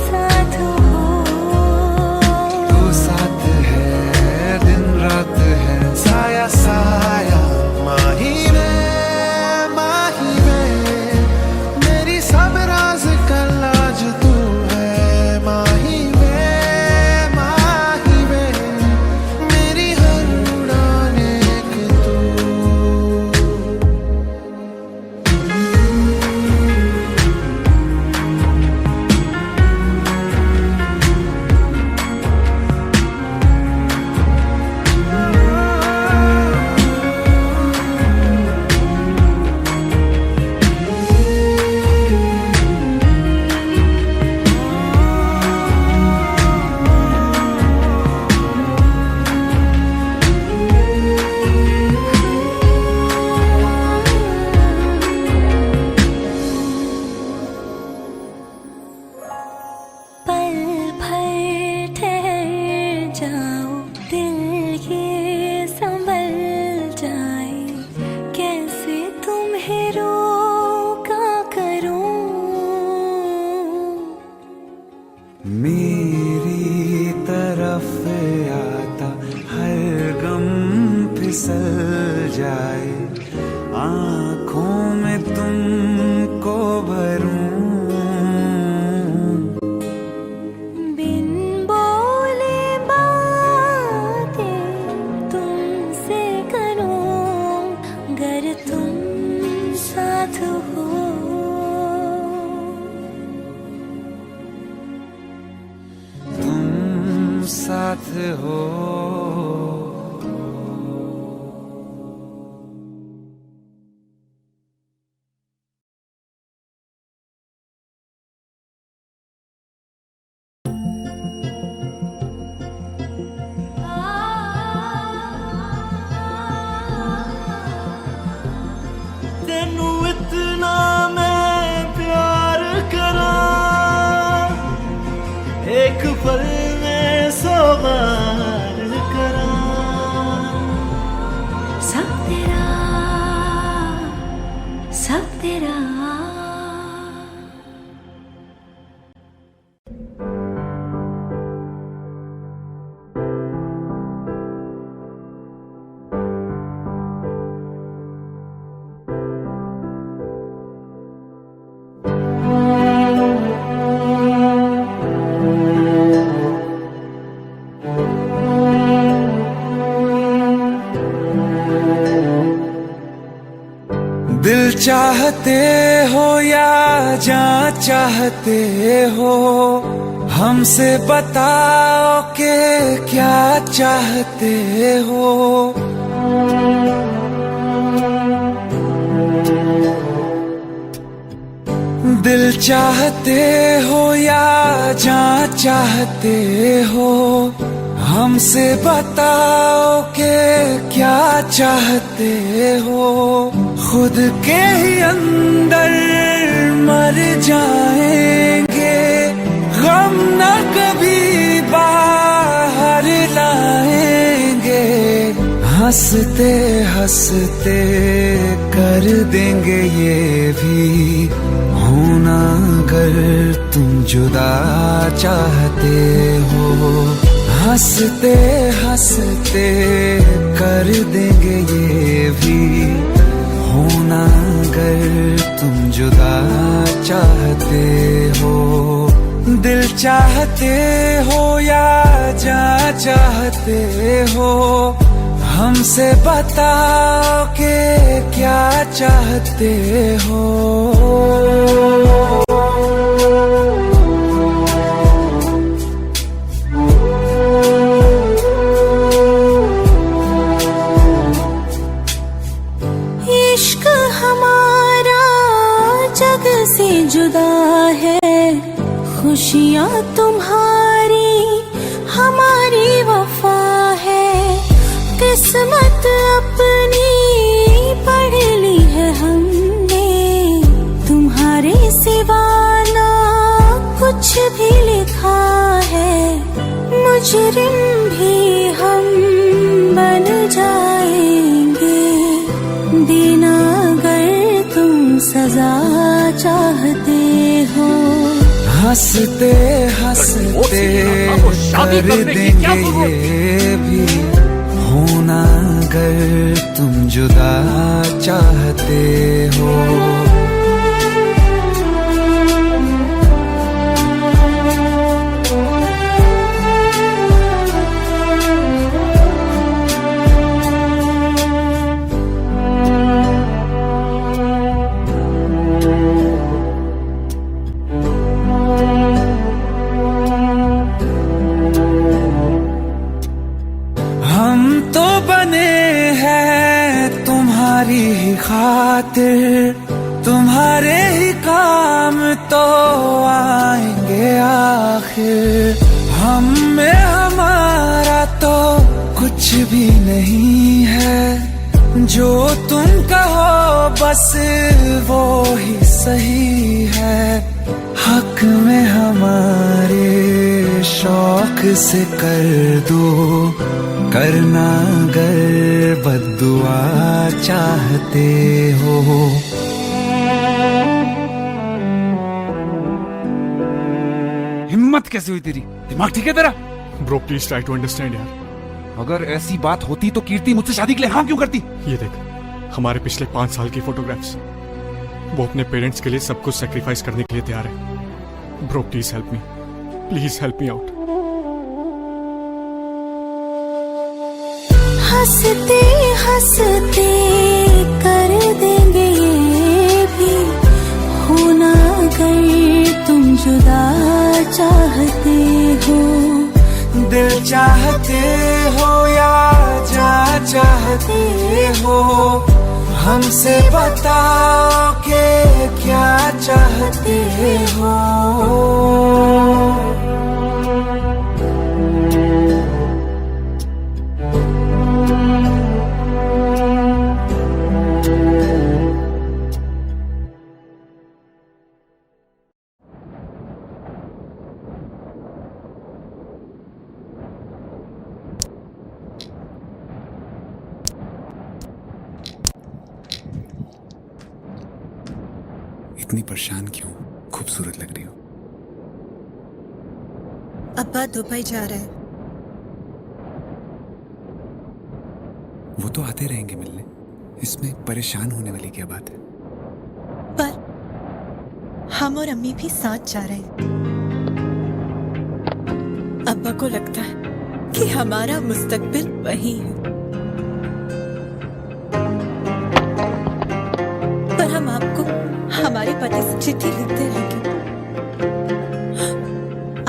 साथ हो, तू साथ है दिन रात है साया साया माही वे मेरी सब राज का लाज तू है माही वे मेरी हर उड़ान एक तू। हो। तेनू इतना मैं प्यार करा, एक पल में 100 बार करा। सब तेरा, सब तेरा। दिल चाहते हो या जान चाहते हो, हमसे बताओ कि क्या चाहते हो। दिल चाहते हो या जान चाहते हो, हमसे बताओ कि क्या चाहते हो। खुद के ही अंदर मर जाएंगे, गम न कभी बाहर लाएंगे। हंसते हंसते कर देंगे ये भी होना, अगर तुम जुदा चाहते हो। हंसते हंसते कर देंगे ये भी होना, अगर तुम जुदा चाहते हो। दिल चाहते हो या जान चाहते हो, हमसे बताओ कि क्या चाहते हो। इश्क हमारा जग से जुदा है, खुशियाँ तुम्हारी हमारी वफा है। किस्मत अपनी पढ़ ली है हमने, तुम्हारे सिवा ना कुछ भी लिखा है। मुजरिम भी हम बन जाएंगे, देना अगर तुम सजा चाहते हो। हंसते हंसते कर देंगे ये भी होना, अगर तुम जुदा चाहते हो। हम तो बने हैं तुम्हारी ही खातिर, तुम्हारे ही काम तो आएंगे आखिर। हम में हमारा तो कुछ भी नहीं है, जो तुम कहो बस वो ही सही है। हक में हमारे शौक से कर दो, करना अगर बद्दुआ चाहते हो। हिम्मत कैसे हुई तेरी? दिमाग ठीक है तेरा? Bro please try to understand यार। अगर ऐसी बात होती तो कीर्ति मुझसे शादी के लिए हाँ क्यों करती? ये देख, हमारे पिछले 5 साल की फोटोग्राफ्स, वो अपने पेरेंट्स के लिए सब कुछ सेक्रीफाइस करने के लिए तैयार है। Bro please help me, please help me out. हंसते हंसते कर देंगे ये भी होना, अगर तुम जुदा चाहते हो। दिल चाहते हो या जा चाहते हो, हमसे बताओ कि क्या चाहते हो। इतनी परेशान क्यों? खूबसूरत लग रही हो। अब्बा दुबई जा रहे हैं। वो तो आते रहेंगे मिलने, इसमें परेशान होने वाली क्या बात है? पर हम और अम्मी भी साथ जा रहे हैं। अब्बा को लगता है कि हमारा मुस्तकबिल वही है, पर हम आपको हमारे पति से चिट्ठी लिखते रहेंगे।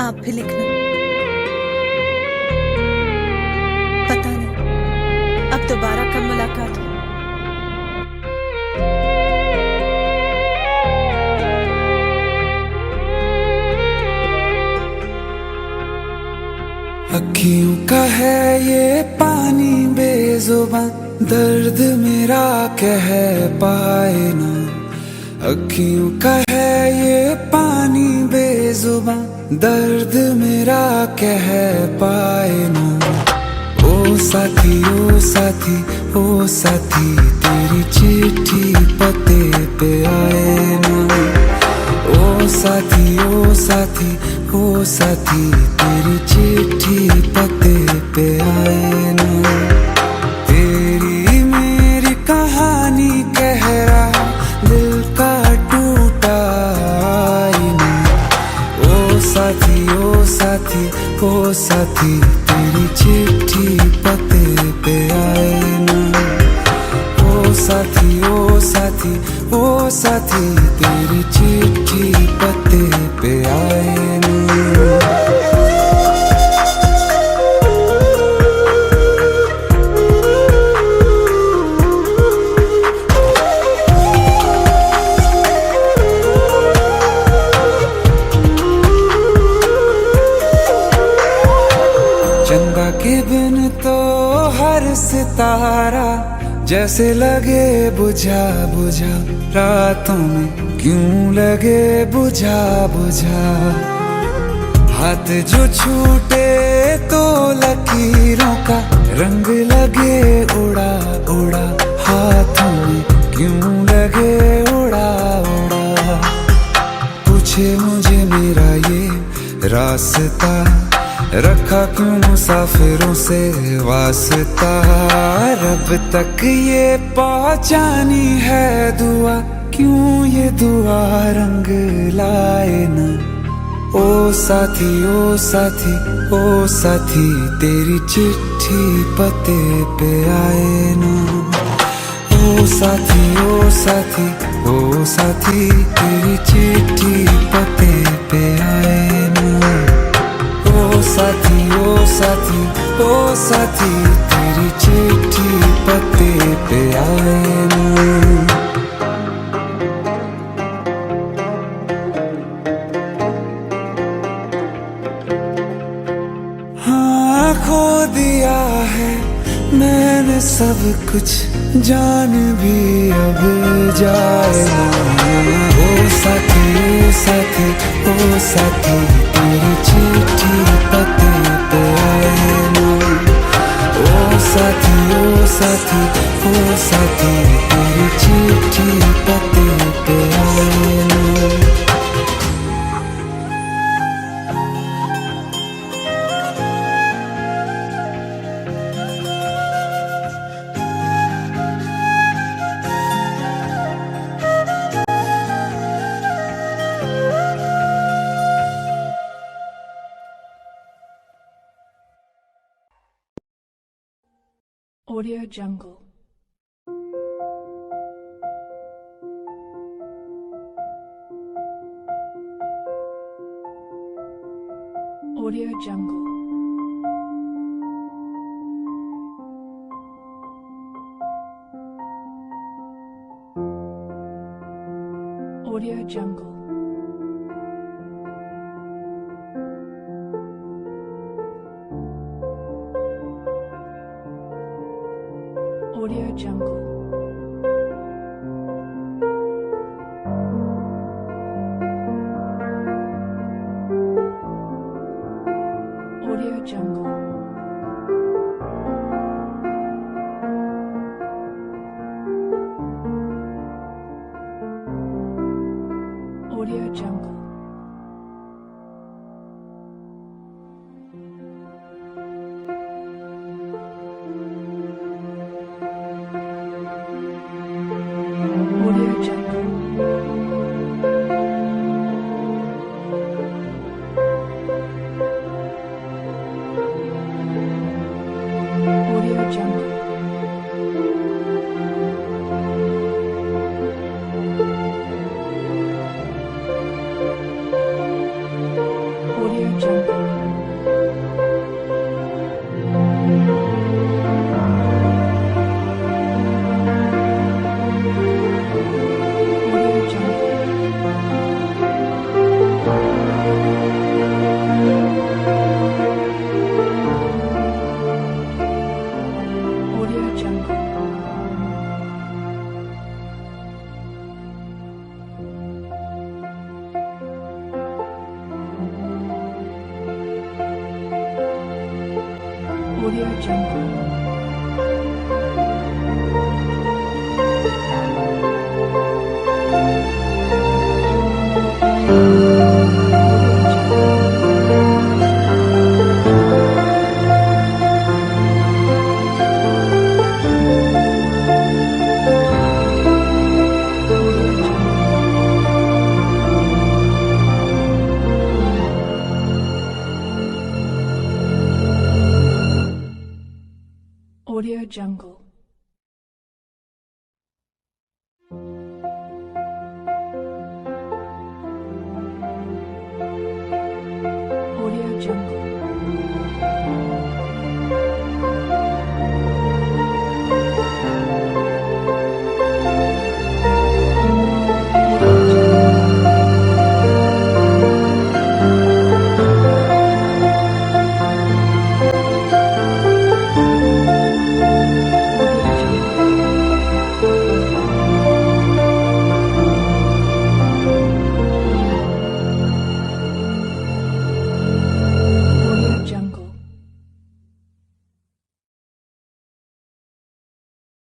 आप भी लिखना। पता नहीं अब दोबारा कब मुलाकात हो। अखियों का है ये पानी बेजुबां, दर्द मेरा कह पाए ना। अखियों का है ये पानी बेजुबां, दर्द मेरा कह पाए ना। ओ साथी ओ साथी ओ साथी, तेरी चिट्ठी पते पे आए ना। ओ साथी ओ साथी ओ साथी, तेरी चिट्ठी पते पे आए ना। तेरी मेरी कहानी कह रहा दिल का टूटा आईना। ओ साथी ओ साथी ओ साथी, तेरी चिट्ठी पते पे आए ना। ओ साथी ओ साथी ओ साथी, तेरी चिट्ठी पते पे आए ना। चंदा के बिन तो हर सितारा जैसे लगे बुझा बुझा, रातों में क्यों लगे बुझा बुझा। हाथ जो छूटे तो लकीरों का रंग लगे उड़ा उड़ा, हाथों में क्यों लगे उड़ा उड़ा। पूछे मुझे मेरा ये रास्ता, रखा क्यों मुसाफिरों से वास्ता। रब तक ये पहुंचानी है दुआ, क्यों ये दुआ रंग लाए ना। ओ साथी ओ साथी ओ साथी, तेरी चिट्ठी पते पे आए ना। ओ साथी ओ साथी ओ साथी, तेरी चिट्ठी पते पे आए ना। ओ साथी ओ साथी ओ साथी, तेरी चिट्ठी पते पे आए ना। हाँ खो दिया है मैंने सब कुछ, जान भी अब जाए ना। ओ साथी ओ साथी ओ साथी, तेरी चिट्ठी पते पे आए ना। ओ साथी ओ साथी ओ साथी, तेरी चिट्ठी पते पे आए ना। Audio Jungle. Audio Jungle. Audio Jungle. Audio Jungle. Audio Jungle. Audio Jungle. Audio Jungle. Audio Jungle. Audio Jungle. Audio Jungle. Audio Jungle. Audio Jungle. Audio Jungle.